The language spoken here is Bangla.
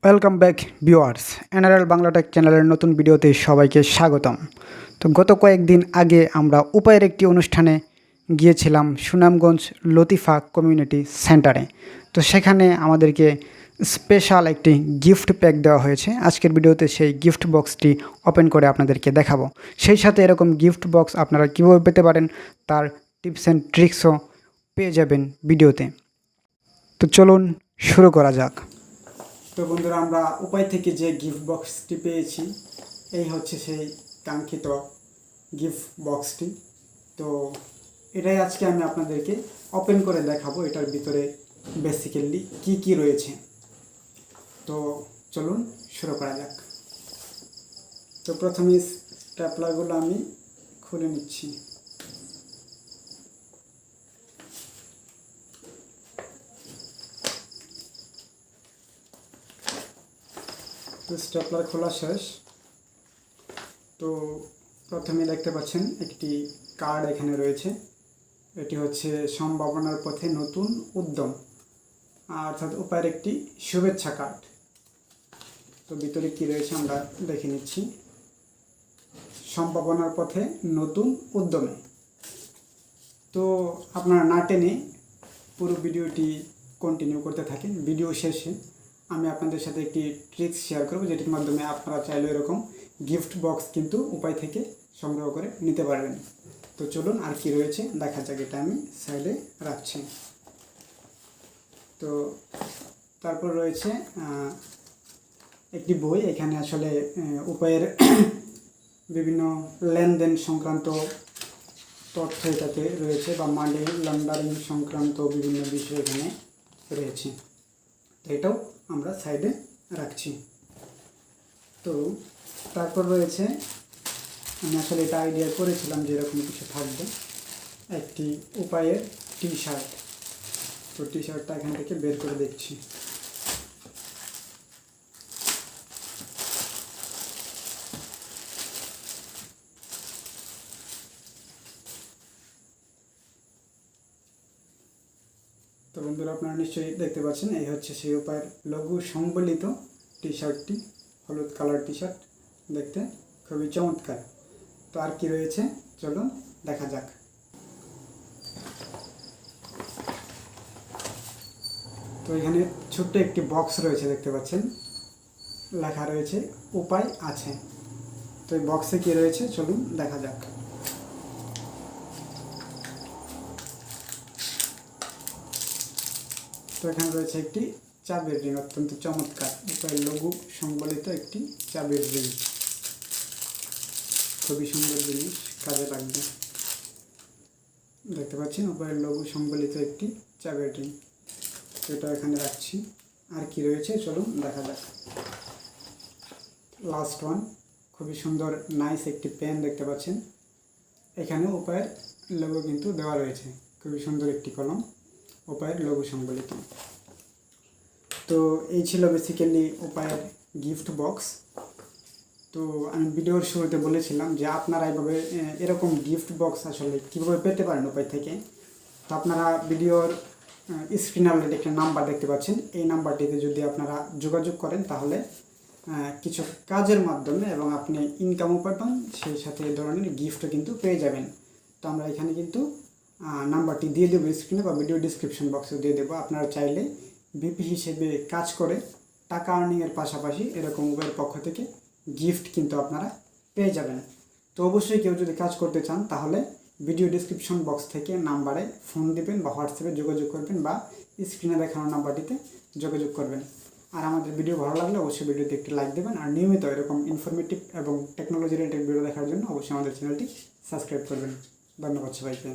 Welcome back viewers, NRL Bangla tech চ্যানেলের নতুন ভিডিওতে সবাইকে স্বাগতম। তো গত কয়েকদিন আগে আমরা উপায়ের একটি অনুষ্ঠানে গিয়েছিলাম সুনামগঞ্জ লতিফা কমিউনিটি সেন্টারে। তো সেখানে আমাদেরকে স্পেশাল একটি গিফট প্যাক দেওয়া হয়েছে। আজকের ভিডিওতে সেই গিফট বক্সটি ওপেন করে আপনাদেরকে দেখাবো। সেই সাথে এরকম গিফট বক্স আপনারা কীভাবে পেতে পারেন তার টিপস অ্যান্ড ট্রিক্সও পেয়ে যাবেন ভিডিওতে। তো চলুন শুরু করা যাক। তো বন্ধুরা, আমরা উপায় থেকে যে গিফট বক্সটি পেয়েছি, এই হচ্ছে সেই কাঙ্ক্ষিত গিফট বক্সটি। তো এটাই আজকে আমি আপনাদেরকে ওপেন করে দেখাবো, এটার ভিতরে বেসিক্যালি কি কি রয়েছে। তো চলুন শুরু করা যাক। তো প্রথমে স্ট্যাপলারগুলো আমি খুলে নিচ্ছি। তো স্টেপলার খোলা শেষ। তো প্রথমে দেখতে পাচ্ছেন একটি কার্ড এখানে রয়েছে। এটি হচ্ছে সম্ভাবনার পথে নতুন উদ্যম, অর্থাৎ উপায়ের একটি শুভেচ্ছা কার্ড। তো ভিতরে কি রয়েছে আমরা দেখে নিচ্ছি। সম্ভাবনার পথে নতুন উদ্যমে। তো আপনারা না টেনে পুরো ভিডিওটি কন্টিনিউ করতে থাকেন। ভিডিও শেষে আমি আপনাদের সাথে একটি ট্রিক্স শেয়ার করব, যেটির মাধ্যমে আপনারা চাইলে এরকম গিফট বক্স কিন্তু উপায় থেকে সংগ্রহ করে নিতে পারবেন। তো চলুন আর কি রয়েছে দেখা যাক। এটা আমি সাইডে রাখছি। তো তারপর রয়েছে একটি বই। এখানে আসলে উপায়ের বিভিন্ন লেনদেন সংক্রান্ত তথ্য এটাতে রয়েছে, বা মানি লন্ডারিং সংক্রান্ত বিভিন্ন বিষয় এখানে রয়েছে। তো এটাও আমরা সাইডে রাখছি। তো তারপর রয়েছে, আমি আসলে এটা আইডিয়া করেছিলাম যে এরকম কিছু থাকবে, একটি উপায়ের টি শার্ট। তো টি শার্টটা এখান থেকে বের করে দেখছি। তো বন্ধুরা, আপনারা নিশ্চয়ই দেখতে পাচ্ছেন, এই হচ্ছে সেই উপায়ের লঘু সংবলিত টি শার্টটি। হলুদ কালার টি শার্ট, দেখতে খুবই চমৎকার। তো আর কি রয়েছে চলুন দেখা যাক। তো এখানে ছোট্ট একটি বক্স রয়েছে, দেখতে পাচ্ছেন, লেখা রয়েছে উপায় আছে। তো এই বক্সে কি রয়েছে চলুন দেখা যাক। তো এখানে রয়েছে একটি চাবির রিং, অত্যন্ত চমৎকার। উপায়ের লঘু সংবলিত একটি চাবির রিং, খুবই সুন্দর জিনিস, কাজে লাগবে। দেখতে পাচ্ছেন উপায়ের লঘু সংবলিত একটি চাবির রিং। এটা এখানে রাখছি। আর কি রয়েছে চলুন দেখা যাক। লাস্ট ওয়ান, খুবই সুন্দর নাইস একটি পেন দেখতে পাচ্ছেন। এখানে উপায়ের লোগো কিন্তু দেওয়া রয়েছে, খুবই সুন্দর একটি কলম, উপায়ের লঘু সংবলিত। তো এই ছিল বেসিক্যালি উপায়ের গিফট বক্স। তো আমি ভিডিওর শুরুতে বলেছিলাম যে আপনারা এইভাবে এরকম গিফট বক্স আসলে কীভাবে পেতে পারেন উপায় থেকে। তো আপনারা ভিডিওর স্ক্রিনে অলরেডি একটা নাম্বার দেখতে পাচ্ছেন। এই নাম্বারটিতে যদি আপনারা যোগাযোগ করেন তাহলে কিছু কাজের মাধ্যমে এবং আপনি ইনকামও পাবেন, সেই সাথে এই ধরনের গিফটও কিন্তু পেয়ে যাবেন। তো আমরা এখানে কিন্তু নাম্বারটি দিয়ে দেবো স্ক্রিনে, বা ভিডিও ডিসক্রিপশন বক্সে দিয়ে দেবো। আপনারা চাইলে ভিপি হিসেবে কাজ করে টাকা আর্নিংয়ের পাশাপাশি এরকম উপায়ের পক্ষ থেকে গিফট কিন্তু আপনারা পেয়ে যাবেন। তো অবশ্যই কেউ যদি কাজ করতে চান তাহলে ভিডিও ডিসক্রিপশন বক্স থেকে নাম্বারে ফোন দেবেন, বা হোয়াটসঅ্যাপে যোগাযোগ করবেন, বা স্ক্রিনে দেখানো নাম্বারটিতে যোগাযোগ করবেন। আর আমাদের ভিডিও ভালো লাগলে অবশ্যই ভিডিওতে একটি লাইক দেবেন। আর নিয়মিত এরকম ইনফরমেটিভ এবং টেকনোলজি রিলেটেড ভিডিও দেখার জন্য অবশ্যই আমাদের চ্যানেলটি সাবস্ক্রাইব করবেন। ধন্যবাদ সবাইকে।